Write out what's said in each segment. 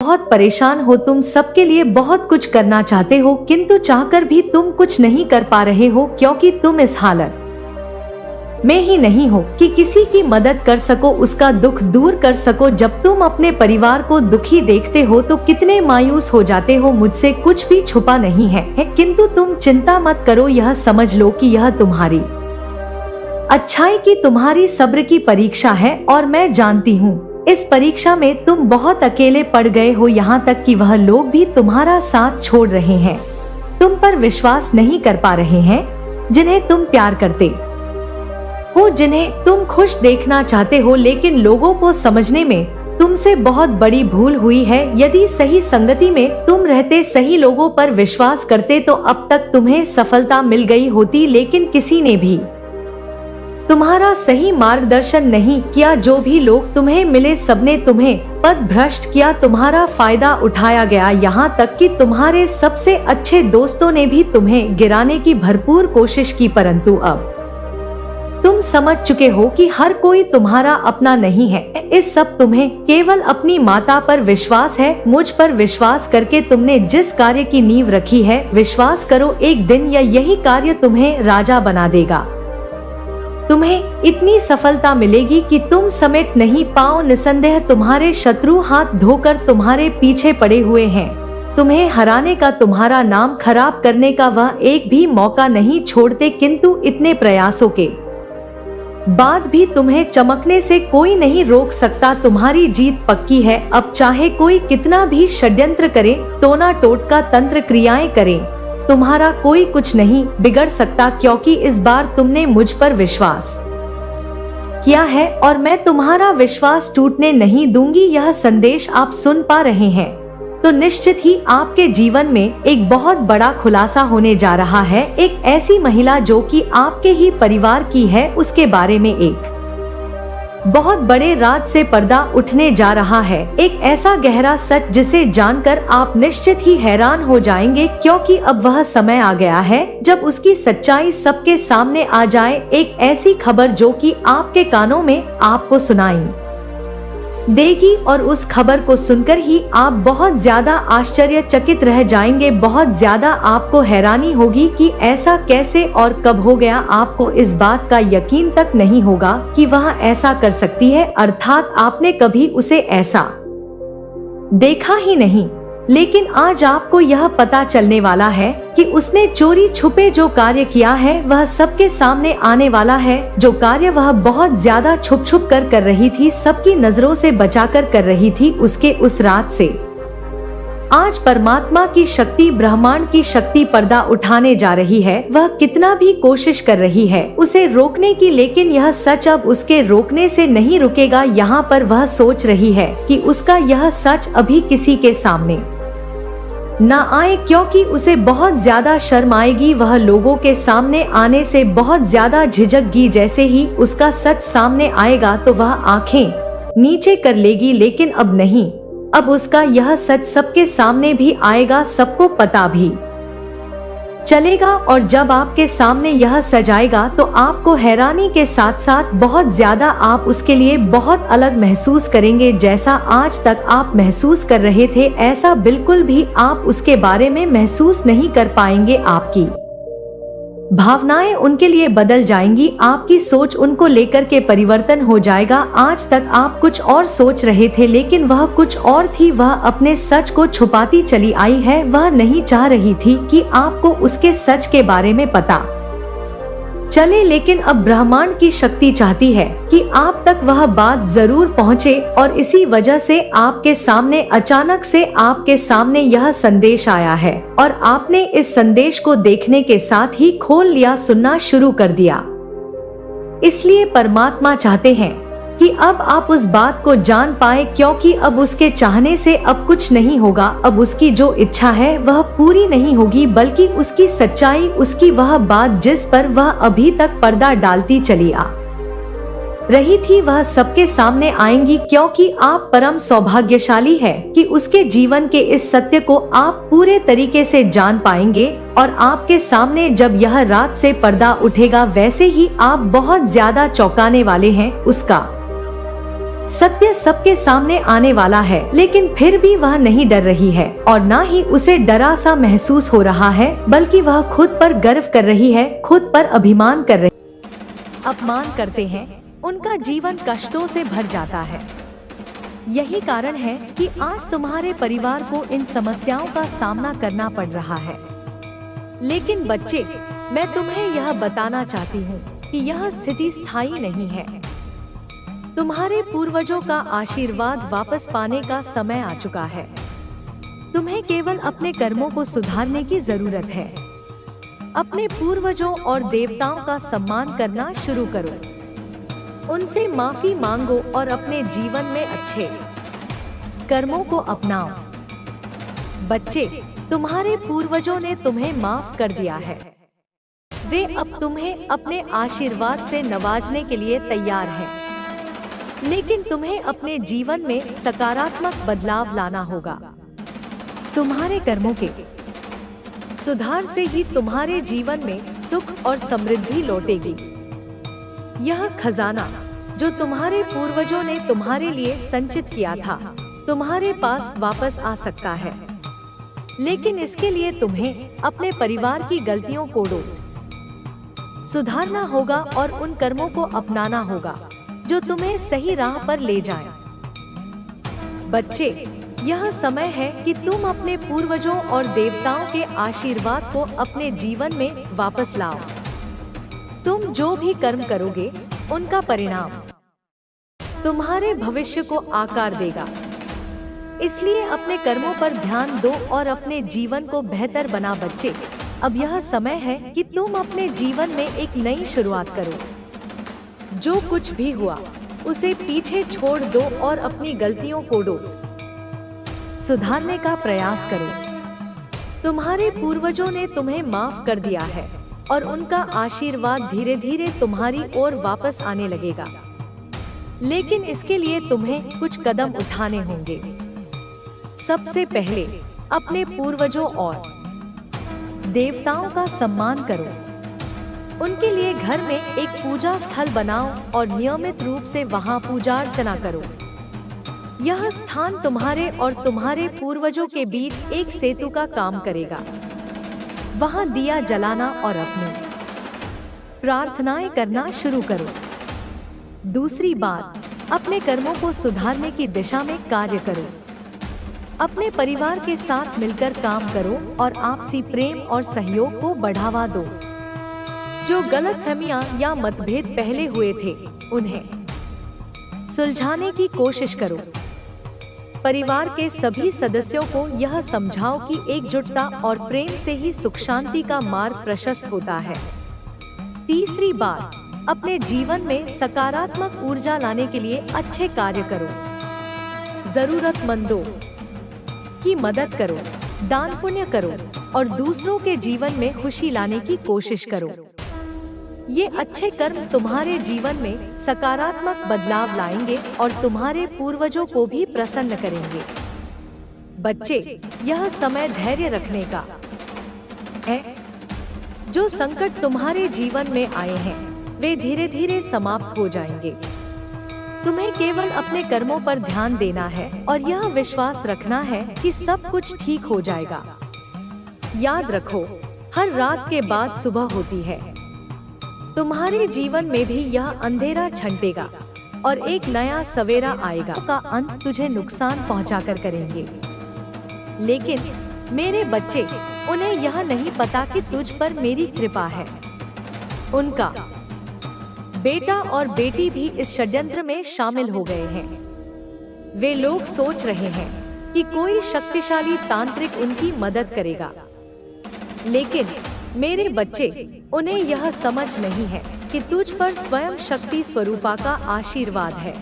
बहुत परेशान हो, तुम सबके लिए बहुत कुछ करना चाहते हो किंतु चाहकर भी तुम कुछ नहीं कर पा रहे हो क्योंकि तुम इस हालत में ही नहीं हो कि किसी की मदद कर सको, उसका दुख दूर कर सको। जब तुम अपने परिवार को दुखी देखते हो तो कितने मायूस हो जाते हो। मुझसे कुछ भी छुपा नहीं है, किंतु तुम चिंता मत करो, यह समझ लो कि यह तुम्हारी अच्छाई की, तुम्हारी सब्र की परीक्षा है और मैं जानती हूँ इस परीक्षा में तुम बहुत अकेले पड़ गए हो, यहाँ तक कि वह लोग भी तुम्हारा साथ छोड़ रहे हैं, तुम पर विश्वास नहीं कर पा रहे हैं, जिन्हें तुम प्यार करते हो, जिन्हें तुम खुश देखना चाहते हो। लेकिन लोगों को समझने में तुमसे बहुत बड़ी भूल हुई है। यदि सही संगति में तुम रहते, सही लोगों पर विश्वास करते तो अब तक तुम्हें सफलता मिल गई होती, लेकिन किसी ने भी तुम्हारा सही मार्गदर्शन नहीं किया। जो भी लोग तुम्हें मिले सबने तुम्हें पथ भ्रष्ट किया, तुम्हारा फायदा उठाया गया, यहाँ तक कि तुम्हारे सबसे अच्छे दोस्तों ने भी तुम्हें गिराने की भरपूर कोशिश की। परंतु अब तुम समझ चुके हो कि हर कोई तुम्हारा अपना नहीं है। इस सब तुम्हें केवल अपनी माता पर विश्वास है, मुझ पर विश्वास करके तुमने जिस कार्य की नींव रखी है, विश्वास करो एक दिन यही कार्य तुम्हें राजा बना देगा। तुम्हें इतनी सफलता मिलेगी कि तुम समेट नहीं पाओ। निसंदेह तुम्हारे शत्रु हाथ धोकर तुम्हारे पीछे पड़े हुए हैं, तुम्हें हराने का, तुम्हारा नाम खराब करने का वह एक भी मौका नहीं छोड़ते, किंतु इतने प्रयासों के बाद भी तुम्हें चमकने से कोई नहीं रोक सकता। तुम्हारी जीत पक्की है। अब चाहे कोई कितना भी षड्यंत्र करे, टोना टोटका तंत्र क्रियाएं करे, तुम्हारा कोई कुछ नहीं बिगड़ सकता, क्योंकि इस बार तुमने मुझ पर विश्वास किया है और मैं तुम्हारा विश्वास टूटने नहीं दूंगी। यह संदेश आप सुन पा रहे हैं तो निश्चित ही आपके जीवन में एक बहुत बड़ा खुलासा होने जा रहा है। एक ऐसी महिला जो कि आपके ही परिवार की है, उसके बारे में एक बहुत बड़े राज से पर्दा उठने जा रहा है। एक ऐसा गहरा सच जिसे जानकर आप निश्चित ही हैरान हो जाएंगे, क्योंकि अब वह समय आ गया है जब उसकी सच्चाई सबके सामने आ जाए। एक ऐसी खबर जो कि आपके कानों में आपको सुनाई देगी और उस खबर को सुनकर ही आप बहुत ज्यादा आश्चर्यचकित रह जाएंगे। बहुत ज्यादा आपको हैरानी होगी कि ऐसा कैसे और कब हो गया। आपको इस बात का यकीन तक नहीं होगा कि वह ऐसा कर सकती है, अर्थात आपने कभी उसे ऐसा देखा ही नहीं। लेकिन आज आपको यह पता चलने वाला है कि उसने चोरी छुपे जो कार्य किया है वह सबके सामने आने वाला है। जो कार्य वह बहुत ज्यादा छुप छुप कर रही थी, सबकी नजरों से बचाकर कर रही थी, उसके उस रात से आज परमात्मा की शक्ति, ब्रह्मांड की शक्ति पर्दा उठाने जा रही है। वह कितना भी कोशिश कर रही है उसे रोकने की, लेकिन यह सच अब उसके रोकने से नहीं रुकेगा। यहाँ पर वह सोच रही है कि उसका यह सच अभी किसी के सामने न आए, क्योंकि उसे बहुत ज्यादा शर्म आएगी। वह लोगों के सामने आने से बहुत ज्यादा झिझकगी। जैसे ही उसका सच सामने आएगा तो वह आंखें नीचे कर लेगी, लेकिन अब नहीं, अब उसका यह सच सबके सामने भी आएगा, सबको पता भी चलेगा। और जब आपके सामने यह सच आएगा तो आपको हैरानी के साथ साथ बहुत ज्यादा आप उसके लिए बहुत अलग महसूस करेंगे। जैसा आज तक आप महसूस कर रहे थे ऐसा बिल्कुल भी आप उसके बारे में महसूस नहीं कर पाएंगे। आपकी भावनाएं उनके लिए बदल जाएंगी, आपकी सोच उनको लेकर के परिवर्तन हो जाएगा। आज तक आप कुछ और सोच रहे थे लेकिन वह कुछ और थी। वह अपने सच को छुपाती चली आई है। वह नहीं चाह रही थी कि आपको उसके सच के बारे में पता चले, लेकिन अब ब्रह्मांड की शक्ति चाहती है कि आप तक वह बात जरूर पहुंचे। और इसी वजह से आपके सामने अचानक से आपके सामने यह संदेश आया है और आपने इस संदेश को देखने के साथ ही खोल लिया, सुनना शुरू कर दिया। इसलिए परमात्मा चाहते हैं कि अब आप उस बात को जान पाए, क्योंकि अब उसके चाहने से अब कुछ नहीं होगा। अब उसकी जो इच्छा है वह पूरी नहीं होगी, बल्कि उसकी सच्चाई, उसकी वह बात जिस पर वह अभी तक पर्दा डालती चली आ रही थी, वह सबके सामने आएंगी। क्योंकि आप परम सौभाग्यशाली है कि उसके जीवन के इस सत्य को आप पूरे तरीके से जान पाएंगे। और आपके सामने जब यह रात से पर्दा उठेगा वैसे ही आप बहुत ज्यादा चौंकाने वाले हैं। उसका सत्य सबके सामने आने वाला है, लेकिन फिर भी वह नहीं डर रही है और ना ही उसे डरा सा महसूस हो रहा है, बल्कि वह खुद पर गर्व कर रही है, खुद पर अभिमान कर रही। अपमान करते हैं, उनका जीवन कष्टों से भर जाता है। यही कारण है कि आज तुम्हारे परिवार को इन समस्याओं का सामना करना पड़ रहा है। लेकिन बच्चे, मैं तुम्हें यह बताना चाहती हूँ कि यह स्थिति स्थायी नहीं है। तुम्हारे पूर्वजों का आशीर्वाद वापस पाने का समय आ चुका है। तुम्हें केवल अपने कर्मों को सुधारने की जरूरत है। अपने पूर्वजों और देवताओं का सम्मान करना शुरू करो। उनसे माफी मांगो और अपने जीवन में अच्छे कर्मों को अपनाओ। बच्चे, तुम्हारे पूर्वजों ने तुम्हें माफ कर दिया है। वे अब तुम्हें अपने आशीर्वाद से नवाजने के लिए तैयार हैं। लेकिन तुम्हें अपने जीवन में सकारात्मक बदलाव लाना होगा। तुम्हारे कर्मों के सुधार से ही तुम्हारे जीवन में सुख और समृद्धि लौटेगी। यह खजाना जो तुम्हारे पूर्वजों ने तुम्हारे लिए संचित किया था, तुम्हारे पास वापस आ सकता है। लेकिन इसके लिए तुम्हें अपने परिवार की गलतियों को सुधारना होगा और उन कर्मों को अपनाना होगा जो तुम्हें सही राह पर ले जाए। बच्चे, यह समय है कि तुम अपने पूर्वजों और देवताओं के आशीर्वाद को अपने जीवन में वापस लाओ। तुम जो भी कर्म करोगे, उनका परिणाम तुम्हारे भविष्य को आकार देगा। इसलिए अपने कर्मों पर ध्यान दो और अपने जीवन को बेहतर बना। बच्चे, अब यह समय है कि तुम अपने जीवन में एक नई शुरुआत करो। जो कुछ भी हुआ उसे पीछे छोड़ दो और अपनी गलतियों को सुधारने का प्रयास करो। तुम्हारे पूर्वजों ने तुम्हें माफ कर दिया है और उनका आशीर्वाद धीरे धीरे तुम्हारी ओर वापस आने लगेगा। लेकिन इसके लिए तुम्हें कुछ कदम उठाने होंगे। सबसे पहले अपने पूर्वजों और देवताओं का सम्मान करो। उनके लिए घर में एक पूजा स्थल बनाओ और नियमित रूप से वहां पूजा अर्चना करो। यह स्थान तुम्हारे और तुम्हारे पूर्वजों के बीच एक सेतु का काम करेगा। वहां दिया जलाना और अपनी प्रार्थनाएं करना शुरू करो। दूसरी बात, अपने कर्मों को सुधारने की दिशा में कार्य करो। अपने परिवार के साथ मिलकर काम करो और आपसी प्रेम और सहयोग को बढ़ावा दो। जो गलतफहमियां या मतभेद पहले हुए थे, उन्हें सुलझाने की कोशिश करो। परिवार के सभी सदस्यों को यह समझाओ कि एकजुटता और प्रेम से ही सुख शांति का मार्ग प्रशस्त होता है। तीसरी बात, अपने जीवन में सकारात्मक ऊर्जा लाने के लिए अच्छे कार्य करो। जरूरतमंदों की मदद करो, दान पुण्य करो और दूसरों के जीवन में खुशी लाने की कोशिश करो। ये अच्छे कर्म तुम्हारे जीवन में सकारात्मक बदलाव लाएंगे और तुम्हारे पूर्वजों को भी प्रसन्न करेंगे। बच्चे, यह समय धैर्य रखने का है। जो संकट तुम्हारे जीवन में आए हैं, वे धीरे धीरे समाप्त हो जाएंगे। तुम्हें केवल अपने कर्मों पर ध्यान देना है और यह विश्वास रखना है कि सब कुछ ठीक हो जाएगा। याद रखो, हर रात के बाद सुबह होती है। तुम्हारे जीवन में भी यह अंधेरा छंटेगा और एक नया सवेरा आएगा। का अंत तुझे नुकसान पहुंचाकर करेंगे। लेकिन मेरे बच्चे, उन्हें यह नहीं पता कि तुझ पर मेरी कृपा है। उनका बेटा और बेटी भी इस षड्यंत्र में शामिल हो गए हैं। वे लोग सोच रहे हैं कि कोई शक्तिशाली तांत्रिक उनकी मदद करेगा। लेकिन मेरे बच्चे, उन्हें यह समझ नहीं है कि तुझ पर स्वयं शक्ति स्वरूपा का आशीर्वाद है।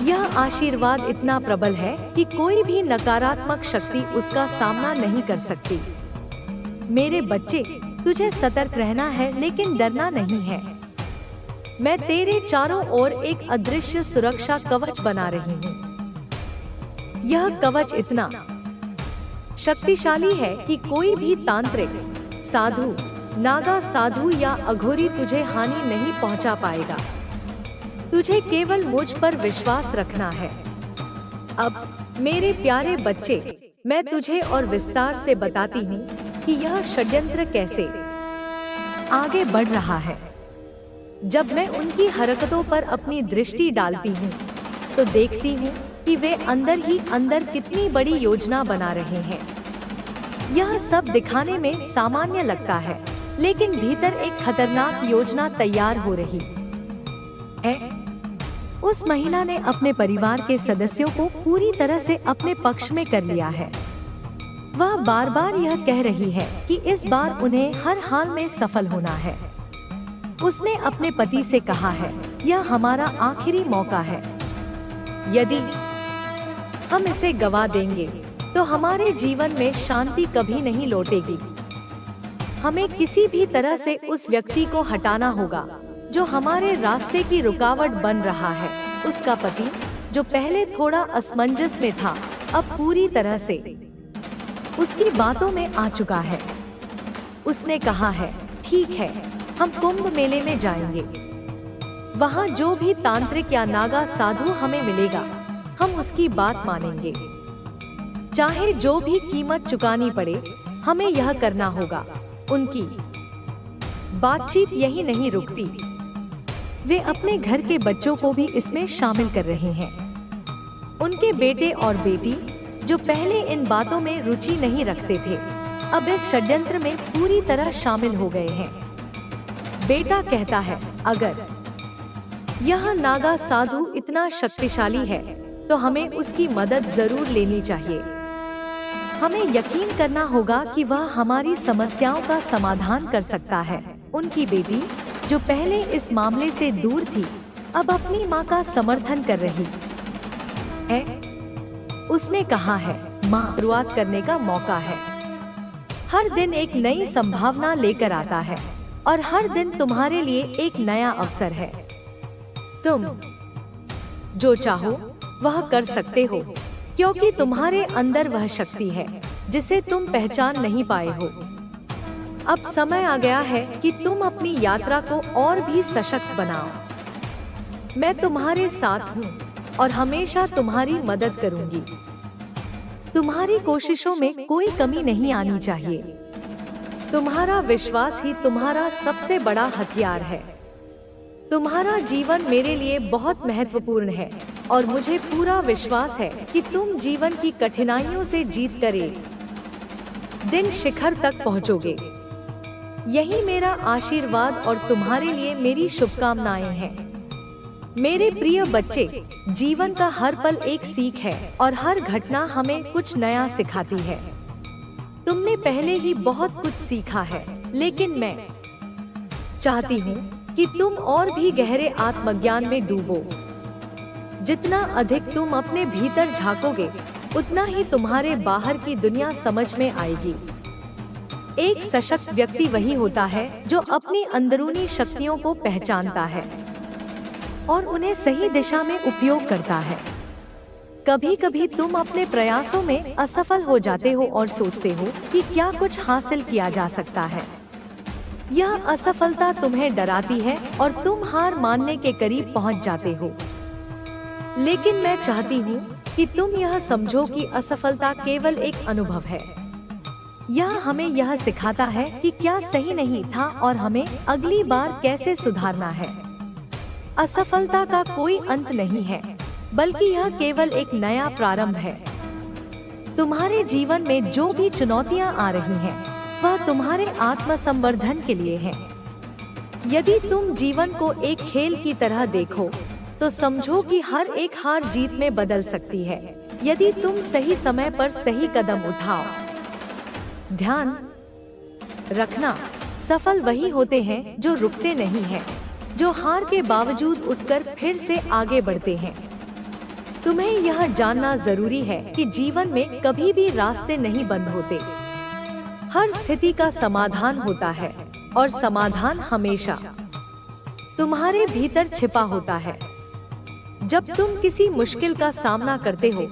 यह आशीर्वाद इतना प्रबल है कि कोई भी नकारात्मक शक्ति उसका सामना नहीं कर सकती। मेरे बच्चे, तुझे सतर्क रहना है लेकिन डरना नहीं है। मैं तेरे चारों ओर एक अदृश्य सुरक्षा कवच बना रही हूँ। यह कवच इतना शक्तिशाली है कि कोई भी तांत्रिक, साधु, नागा साधु या अघोरी तुझे हानि नहीं पहुंचा पाएगा। तुझे केवल मुझ पर विश्वास रखना है। अब मेरे प्यारे बच्चे, मैं तुझे और विस्तार से बताती हूँ कि यह षड्यंत्र कैसे आगे बढ़ रहा है। जब मैं उनकी हरकतों पर अपनी दृष्टि डालती हूँ तो देखती हूँ कि वे अंदर ही अंदर कितनी बड़ी योजना बना रहे हैं। यह सब दिखाने में सामान्य लगता है, लेकिन भीतर एक खतरनाक योजना तैयार हो रही है। उस महिला ने अपने परिवार के सदस्यों को पूरी तरह से अपने पक्ष में कर लिया है। वह बार बार यह कह रही है कि इस बार उन्हें हर हाल में सफल होना है। उसने अपने पति से कहा है, यह हमारा आखिरी मौका है। यदि हम इसे गवा देंगे तो हमारे जीवन में शांति कभी नहीं लौटेगी। हमें किसी भी तरह से उस व्यक्ति को हटाना होगा जो हमारे रास्ते की रुकावट बन रहा है। उसका पति, जो पहले थोड़ा असमंजस में था, अब पूरी तरह से उसकी बातों में आ चुका है। उसने कहा है, ठीक है, हम कुंभ मेले में जाएंगे। वहाँ जो भी तांत्रिक या नागा साधु हमें मिलेगा, हम उसकी बात मानेंगे। चाहे जो भी कीमत चुकानी पड़े, हमें यह करना होगा। उनकी बातचीत यही नहीं रुकती। वे अपने घर के बच्चों को भी इसमें शामिल कर रहे हैं। उनके बेटे और बेटी, जो पहले इन बातों में रुचि नहीं रखते थे, अब इस षड्यंत्र में पूरी तरह शामिल हो गए हैं। बेटा कहता है, अगर यह नागा साधु इतना शक्तिशाली है तो हमें उसकी मदद जरूर लेनी चाहिए। हमें यकीन करना होगा कि वह हमारी समस्याओं का समाधान कर सकता है। उनकी बेटी, जो पहले इस मामले से दूर थी, अब अपनी माँ का समर्थन कर रही है। उसने कहा है, माँ, शुरुआत करने का मौका है। हर दिन एक नई संभावना लेकर आता है और हर दिन तुम्हारे लिए एक नया अवसर है। तुम जो चाहो वह कर सकते हो, क्योंकि तुम्हारे अंदर वह शक्ति है जिसे तुम पहचान नहीं पाए हो। अब समय आ गया है कि तुम अपनी यात्रा को और भी सशक्त बनाओ। मैं तुम्हारे साथ हूँ और हमेशा तुम्हारी मदद करूंगी। तुम्हारी कोशिशों में कोई कमी नहीं आनी चाहिए। तुम्हारा विश्वास ही तुम्हारा सबसे बड़ा हथियार है। तुम्हारा जीवन मेरे लिए बहुत महत्वपूर्ण है और मुझे पूरा विश्वास है कि तुम जीवन की कठिनाइयों से जीत कर एक दिन शिखर तक पहुंचोगे। यही मेरा आशीर्वाद और तुम्हारे लिए मेरी शुभकामनाएं हैं। मेरे प्रिय बच्चे, जीवन का हर पल एक सीख है और हर घटना हमें कुछ नया सिखाती है। तुमने पहले ही बहुत कुछ सीखा है, लेकिन मैं चाहती हूँ कि तुम और भी गहरे आत्मज्ञान में डूबो। जितना अधिक तुम अपने भीतर झांकोगे, उतना ही तुम्हारे बाहर की दुनिया समझ में आएगी। एक सशक्त व्यक्ति वही होता है जो अपनी अंदरूनी शक्तियों को पहचानता है और उन्हें सही दिशा में उपयोग करता है। कभी कभी तुम अपने प्रयासों में असफल हो जाते हो और सोचते हो कि क्या कुछ हासिल किया जा सकता है। यह असफलता तुम्हें डराती है और तुम हार मानने के करीब पहुंच जाते हो। लेकिन मैं चाहती हूँ कि तुम यह समझो कि असफलता केवल एक अनुभव है। यह हमें यह सिखाता है कि क्या सही नहीं था और हमें अगली बार कैसे सुधारना है। असफलता का कोई अंत नहीं है, बल्कि यह केवल एक नया प्रारंभ है। तुम्हारे जीवन में जो भी चुनौतियां आ रही हैं, वह तुम्हारे आत्मसंवर्धन के लिए है। यदि तुम जीवन को एक खेल की तरह देखो, तो समझो कि हर एक हार जीत में बदल सकती है, यदि तुम सही समय पर सही कदम उठाओ। ध्यान रखना, सफल वही होते हैं जो रुकते नहीं हैं, जो हार के बावजूद उठकर फिर से आगे बढ़ते हैं। तुम्हें यह जानना जरूरी है कि जीवन में कभी भी रास्ते नहीं बंद होते। हर स्थिति का समाधान होता है और समाधान हमेशा तुम्हारे भीतर छिपा होता है। जब तुम किसी मुश्किल का सामना करते हो,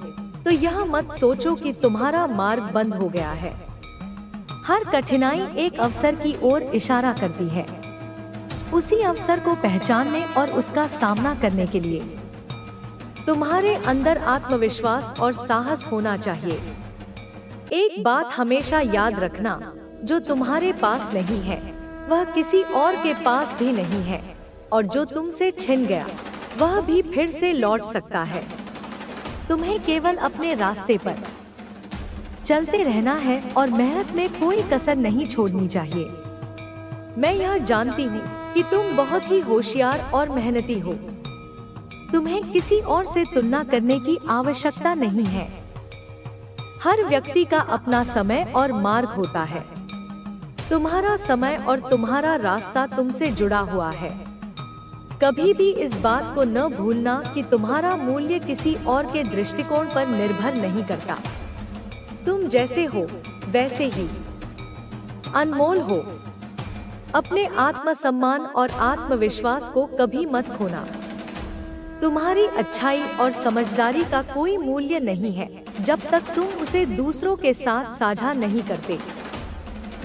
तो यह मत सोचो कि तुम्हारा मार्ग बंद हो गया है। हर कठिनाई एक अवसर की ओर इशारा करती है। उसी अवसर को पहचानने और उसका सामना करने के लिए तुम्हारे अंदर आत्मविश्वास और साहस होना चाहिए। एक बात हमेशा याद रखना, जो तुम्हारे पास नहीं है वह किसी और के पास भी नहीं है, और जो तुमसे छिन गया वह भी फिर से लौट सकता है। तुम्हें केवल अपने रास्ते पर चलते रहना है और मेहनत में कोई कसर नहीं छोड़नी चाहिए। मैं यह जानती हूँ कि तुम बहुत ही होशियार और मेहनती हो। तुम्हें किसी और से तुलना करने की आवश्यकता नहीं है। हर व्यक्ति का अपना समय और मार्ग होता है। तुम्हारा समय और तुम्हारा रास्ता तुमसे जुड़ा हुआ है। कभी भी इस बात को न भूलना कि तुम्हारा मूल्य किसी और के दृष्टिकोण पर निर्भर नहीं करता। तुम जैसे हो वैसे ही अनमोल हो। अपने आत्मसम्मान और आत्मविश्वास को कभी मत खोना। तुम्हारी अच्छाई और समझदारी का कोई मूल्य नहीं है जब तक तुम उसे दूसरों के साथ साझा नहीं करते।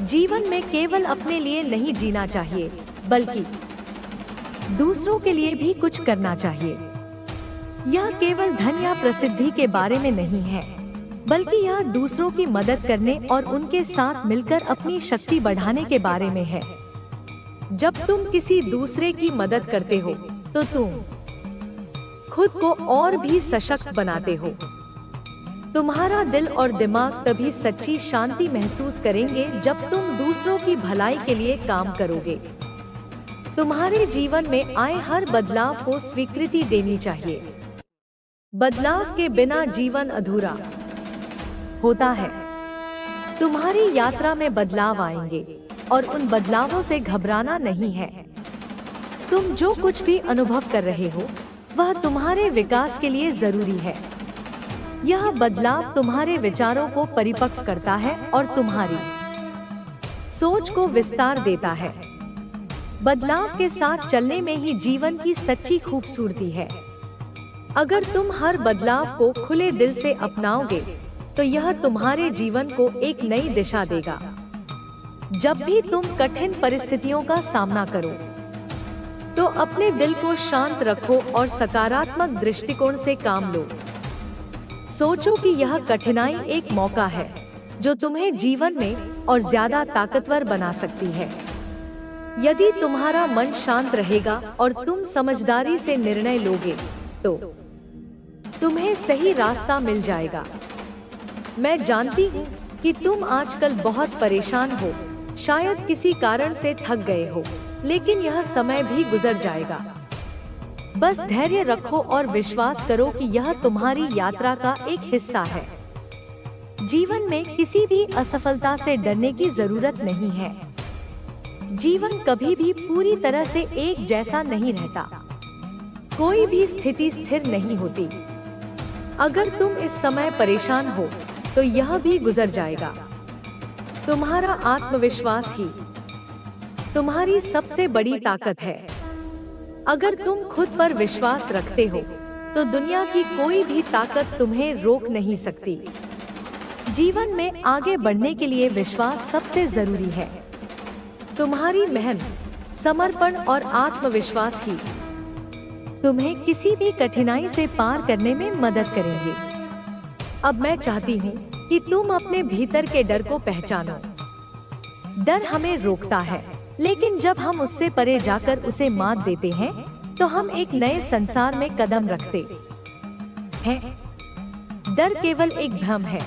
जीवन में केवल अपने लिए नहीं जीना चाहिए, बल्कि दूसरों के लिए भी कुछ करना चाहिए। यह केवल धन या प्रसिद्धि के बारे में नहीं है, बल्कि यह दूसरों की मदद करने और उनके साथ मिलकर अपनी शक्ति बढ़ाने के बारे में है। जब तुम किसी दूसरे की मदद करते हो तो तुम खुद को और भी सशक्त बनाते हो। तुम्हारा दिल और दिमाग तभी सच्ची शांति महसूस करेंगे जब तुम दूसरों की भलाई के लिए काम करोगे। तुम्हारे जीवन में आए हर बदलाव को स्वीकृति देनी चाहिए। बदलाव के बिना जीवन अधूरा होता है। तुम्हारी यात्रा में बदलाव आएंगे और उन बदलावों से घबराना नहीं है। तुम जो कुछ भी अनुभव कर रहे हो वह तुम्हारे विकास के लिए जरूरी है। यह बदलाव तुम्हारे विचारों को परिपक्व करता है और तुम्हारी सोच को विस्तार देता है। बदलाव के साथ चलने में ही जीवन की सच्ची खूबसूरती है। अगर तुम हर बदलाव को खुले दिल से अपनाओगे तो यह तुम्हारे जीवन को एक नई दिशा देगा। जब भी तुम कठिन परिस्थितियों का सामना करो तो अपने दिल को शांत रखो और सकारात्मक दृष्टिकोण से काम लो। सोचो कि यह कठिनाई एक मौका है जो तुम्हें जीवन में और ज्यादा ताकतवर बना सकती है। यदि तुम्हारा मन शांत रहेगा और तुम समझदारी से निर्णय लोगे तो तुम्हें सही रास्ता मिल जाएगा। मैं जानती हूँ कि तुम आजकल बहुत परेशान हो, शायद किसी कारण से थक गए हो, लेकिन यह समय भी गुजर जाएगा। बस धैर्य रखो और विश्वास करो कि यह तुम्हारी यात्रा का एक हिस्सा है। जीवन में किसी भी असफलता से डरने की जरूरत नहीं है। जीवन कभी भी पूरी तरह से एक जैसा नहीं रहता। कोई भी स्थिति स्थिर नहीं होती। अगर तुम इस समय परेशान हो तो यह भी गुजर जाएगा। तुम्हारा आत्मविश्वास ही तुम्हारी सबसे बड़ी ताकत है। अगर तुम खुद पर विश्वास रखते हो तो दुनिया की कोई भी ताकत तुम्हें रोक नहीं सकती। जीवन में आगे बढ़ने के लिए विश्वास सबसे जरूरी है। तुम्हारी मेहनत, समर्पण और आत्मविश्वास ही तुम्हें किसी भी कठिनाई से पार करने में मदद करेंगे। अब मैं चाहती हूँ कि तुम अपने भीतर के डर को पहचानो। डर हमें रोकता है, लेकिन जब हम उससे परे जाकर उसे मात देते हैं तो हम एक नए संसार में कदम रखते हैं। डर केवल एक भ्रम है।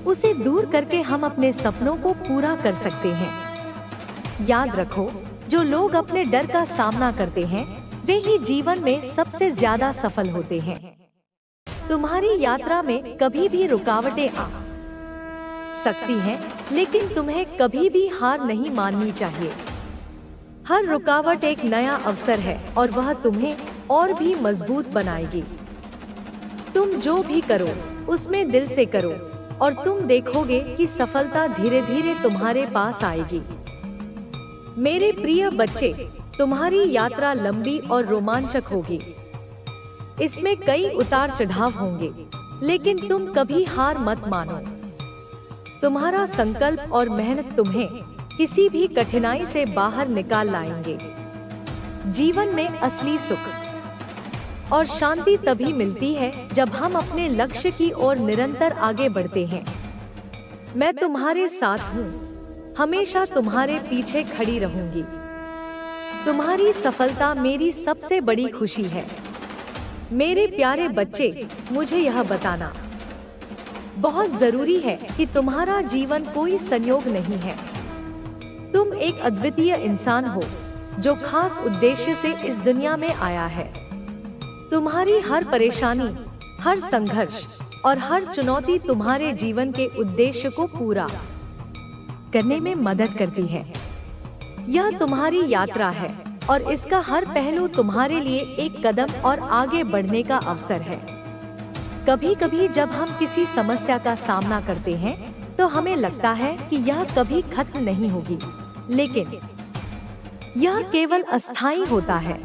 उसे दूर करके हम अपने सपनों को पूरा कर सकते हैं। याद रखो, जो लोग अपने डर का सामना करते हैं वे ही जीवन में सबसे ज्यादा सफल होते हैं। तुम्हारी यात्रा में कभी भी रुकावटें आ सकती हैं, लेकिन तुम्हें कभी भी हार नहीं माननी चाहिए। हर रुकावट एक नया अवसर है और वह तुम्हें और भी मजबूत बनाएगी। तुम जो भी करो उसमें दिल से करो और तुम देखोगे कि सफलता धीरे धीरे तुम्हारे पास आएगी। मेरे प्रिय बच्चे, तुम्हारी यात्रा लंबी और रोमांचक होगी। इसमें कई उतार चढ़ाव होंगे, लेकिन तुम कभी हार मत मानो। तुम्हारा संकल्प और मेहनत तुम्हें किसी भी कठिनाई से बाहर निकाल लाएंगे। जीवन में असली सुख और शांति तभी मिलती है जब हम अपने लक्ष्य की ओर निरंतर आगे बढ़ते हैं। मैं तुम्हारे साथ हूँ, हमेशा तुम्हारे पीछे खड़ी रहूंगी। तुम्हारी सफलता मेरी सबसे बड़ी खुशी है। मेरे प्यारे बच्चे, मुझे यह बताना बहुत जरूरी है कि तुम्हारा जीवन कोई संयोग नहीं है। तुम एक अद्वितीय इंसान हो जो खास उद्देश्य से इस दुनिया में आया है। तुम्हारी हर परेशानी, हर संघर्ष और हर चुनौती तुम्हारे जीवन के उद्देश्य को पूरा करने में मदद करती है। यह तुम्हारी यात्रा है और इसका हर पहलू तुम्हारे लिए एक कदम और आगे बढ़ने का अवसर है। कभी कभी जब हम किसी समस्या का सामना करते हैं तो हमें लगता है कि यह कभी खत्म नहीं होगी, लेकिन यह केवल अस्थायी होता है।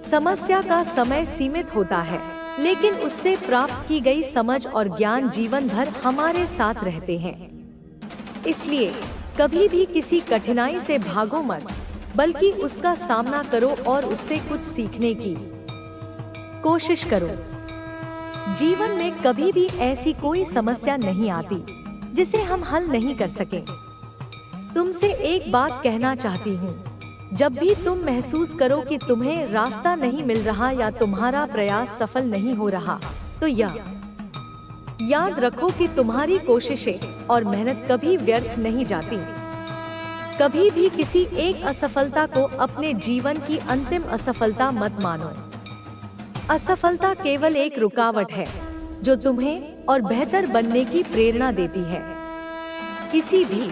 समस्या का समय सीमित होता है, लेकिन उससे प्राप्त की गई समझ और ज्ञान जीवन भर हमारे साथ रहते हैं। इसलिए कभी भी किसी कठिनाई से भागो मत, बल्कि उसका सामना करो और उससे कुछ सीखने की कोशिश करो। जीवन में कभी भी ऐसी कोई समस्या नहीं आती जिसे हम हल नहीं कर सकें। तुमसे एक बात कहना चाहती हूँ, जब भी तुम महसूस करो कि तुम्हें रास्ता नहीं मिल रहा या तुम्हारा प्रयास सफल नहीं हो रहा, तो यह याद रखो कि तुम्हारी कोशिशें और मेहनत कभी व्यर्थ नहीं जाती। कभी भी किसी एक असफलता को अपने जीवन की अंतिम असफलता मत मानो। असफलता केवल एक रुकावट है जो तुम्हें और बेहतर बनने की प्रेरणा देती है। किसी भी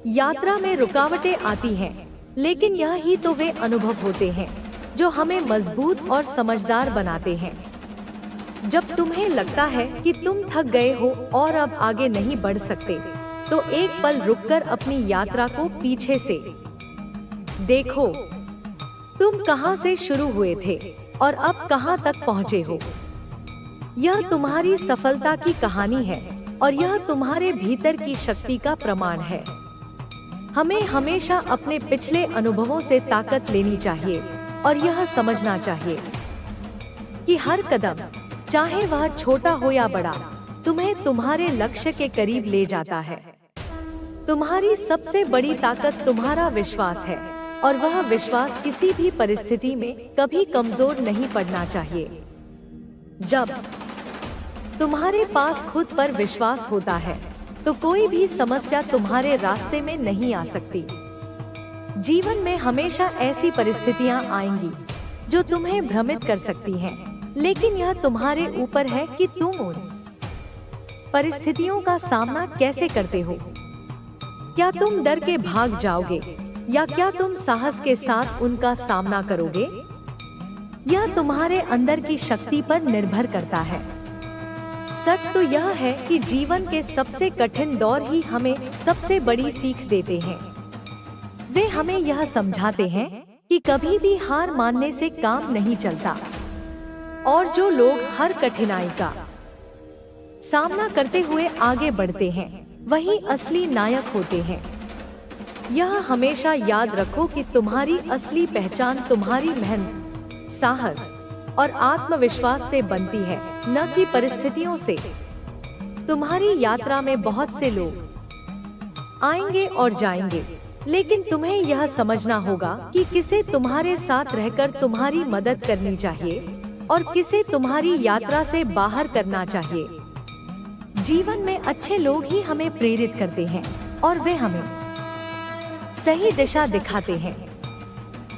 यात्रा में रुकावटें आती हैं, लेकिन यह ही तो वे अनुभव होते हैं जो हमें मजबूत और समझदार बनाते हैं। जब तुम्हें लगता है कि तुम थक गए हो और अब आगे नहीं बढ़ सकते, तो एक पल रुककर अपनी यात्रा को पीछे से देखो। तुम कहां से शुरू हुए थे और अब कहां तक पहुंचे हो। यह तुम्हारी सफलता की कहानी है और यह तुम्हारे भीतर की शक्ति का प्रमाण है। हमें हमेशा अपने पिछले अनुभवों से ताकत लेनी चाहिए और यह समझना चाहिए कि हर कदम, चाहे वह छोटा हो या बड़ा, तुम्हें तुम्हारे लक्ष्य के करीब ले जाता है। तुम्हारी सबसे बड़ी ताकत तुम्हारा विश्वास है और वह विश्वास किसी भी परिस्थिति में कभी कमजोर नहीं पड़ना चाहिए। जब तुम्हारे पास खुद पर विश्वास होता है तो कोई भी समस्या तुम्हारे रास्ते में नहीं आ सकती। जीवन में हमेशा ऐसी परिस्थितियां आएंगी जो तुम्हें भ्रमित कर सकती हैं, लेकिन यह तुम्हारे ऊपर है कि तुम उन परिस्थितियों का सामना कैसे करते हो। क्या तुम डर के भाग जाओगे या क्या तुम साहस के साथ उनका सामना करोगे? यह तुम्हारे अंदर की शक्ति पर निर्भर करता है। सच तो यह है कि जीवन के सबसे कठिन दौर ही हमें सबसे बड़ी सीख देते हैं। वे हमें यह समझाते हैं कि कभी भी हार मानने से काम नहीं चलता और जो लोग हर कठिनाई का सामना करते हुए आगे बढ़ते हैं, वही असली नायक होते हैं। यह हमेशा याद रखो कि तुम्हारी असली पहचान तुम्हारी मेहनत, साहस और आत्मविश्वास से बनती है, न कि परिस्थितियों से। तुम्हारी यात्रा में बहुत से लोग आएंगे और जाएंगे, लेकिन तुम्हें यह समझना होगा कि किसे तुम्हारे साथ रहकर तुम्हारी मदद करनी चाहिए और किसे तुम्हारी यात्रा से बाहर करना चाहिए। जीवन में अच्छे लोग ही हमें प्रेरित करते हैं और वे हमें सही दिशा दिखाते हैं।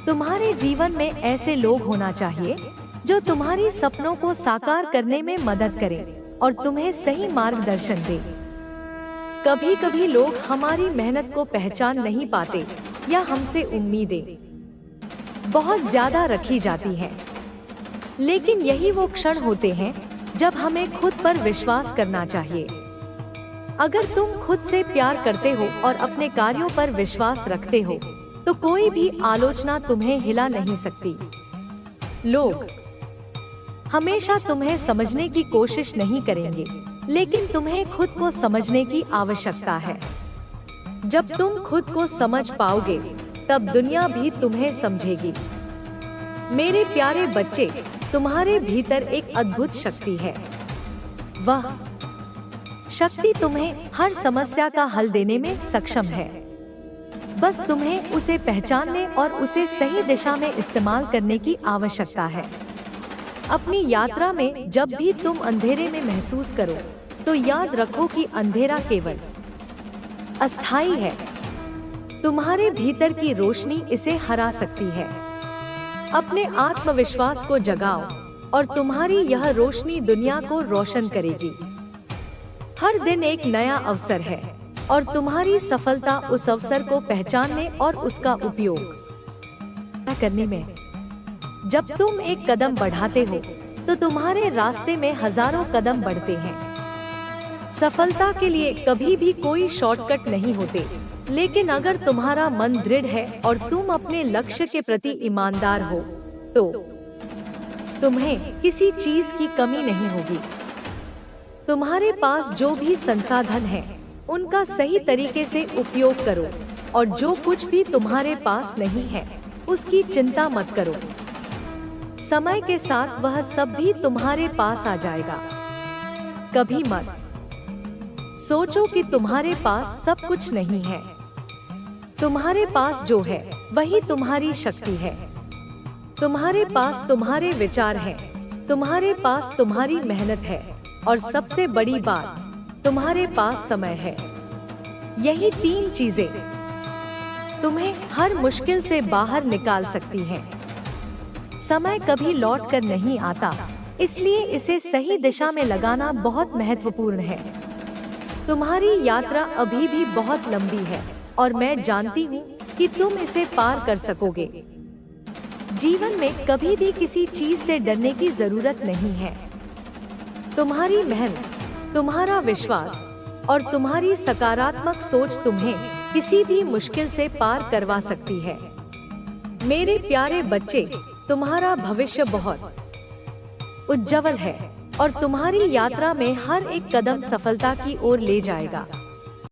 तुम्हारे जीवन में ऐसे लोग होना चाहिए जो तुम्हारी सपनों को साकार करने में मदद करें और तुम्हें सही मार्गदर्शन दे। कभी कभी लोग हमारी मेहनत को पहचान नहीं पाते या हमसे उम्मीदें बहुत ज्यादा रखी जाती हैं, लेकिन यही वो क्षण होते हैं जब हमें खुद पर विश्वास करना चाहिए। अगर तुम खुद से प्यार करते हो और अपने कार्यों पर विश्वास रखते हो, तो कोई भी आलोचना तुम्हें हिला नहीं सकती। लोग हमेशा तुम्हें समझने की कोशिश नहीं करेंगे, लेकिन तुम्हें खुद को समझने की आवश्यकता है। जब तुम खुद को समझ पाओगे, तब दुनिया भी तुम्हें समझेगी। मेरे प्यारे बच्चे, तुम्हारे भीतर एक अद्भुत शक्ति है। वह शक्ति तुम्हें हर समस्या का हल देने में सक्षम है। बस तुम्हें उसे पहचानने और उसे सही दिशा में इस्तेमाल करने की आवश्यकता है। अपनी यात्रा में जब भी तुम अंधेरे में महसूस करो, तो याद रखो कि अंधेरा केवल अस्थायी है। तुम्हारे भीतर की रोशनी इसे हरा सकती है। अपने आत्मविश्वास को जगाओ और तुम्हारी यह रोशनी दुनिया को रोशन करेगी। हर दिन एक नया अवसर है और तुम्हारी सफलता उस अवसर को पहचानने और उसका उपयोग करने में है। जब तुम एक कदम बढ़ाते हो, तो तुम्हारे रास्ते में हजारों कदम बढ़ते हैं। सफलता के लिए कभी भी कोई शॉर्टकट नहीं होते, लेकिन अगर तुम्हारा मन दृढ़ है और तुम अपने लक्ष्य के प्रति ईमानदार हो, तो तुम्हें किसी चीज की कमी नहीं होगी। तुम्हारे पास जो भी संसाधन है, उनका सही तरीके से उपयोग करो और जो कुछ भी तुम्हारे पास नहीं है, उसकी चिंता मत करो। समय के साथ वह सब भी तुम्हारे पास आ जाएगा। कभी मत सोचो कि तुम्हारे पास सब कुछ नहीं है। तुम्हारे पास जो है वही तुम्हारी शक्ति है। तुम्हारे पास तुम्हारे विचार हैं, तुम्हारे पास तुम्हारी मेहनत है और सबसे बड़ी बात, तुम्हारे पास समय है। यही 3 चीजें तुम्हें हर मुश्किल से बाहर निकाल सकती हैं। समय कभी लौट कर नहीं आता, इसलिए इसे सही दिशा में लगाना बहुत महत्वपूर्ण है। तुम्हारी यात्रा अभी भी बहुत लंबी है और मैं जानती हूँ कि तुम इसे पार कर सकोगे। जीवन में कभी भी किसी चीज से डरने की जरूरत नहीं है। तुम्हारी मेहनत, तुम्हारा विश्वास और तुम्हारी सकारात्मक सोच तुम्हें किसी भी मुश्किल से पार करवा सकती है। मेरे प्यारे बच्चे, तुम्हारा भविष्य बहुत उज्जवल है और तुम्हारी यात्रा में हर एक कदम सफलता की ओर ले जाएगा।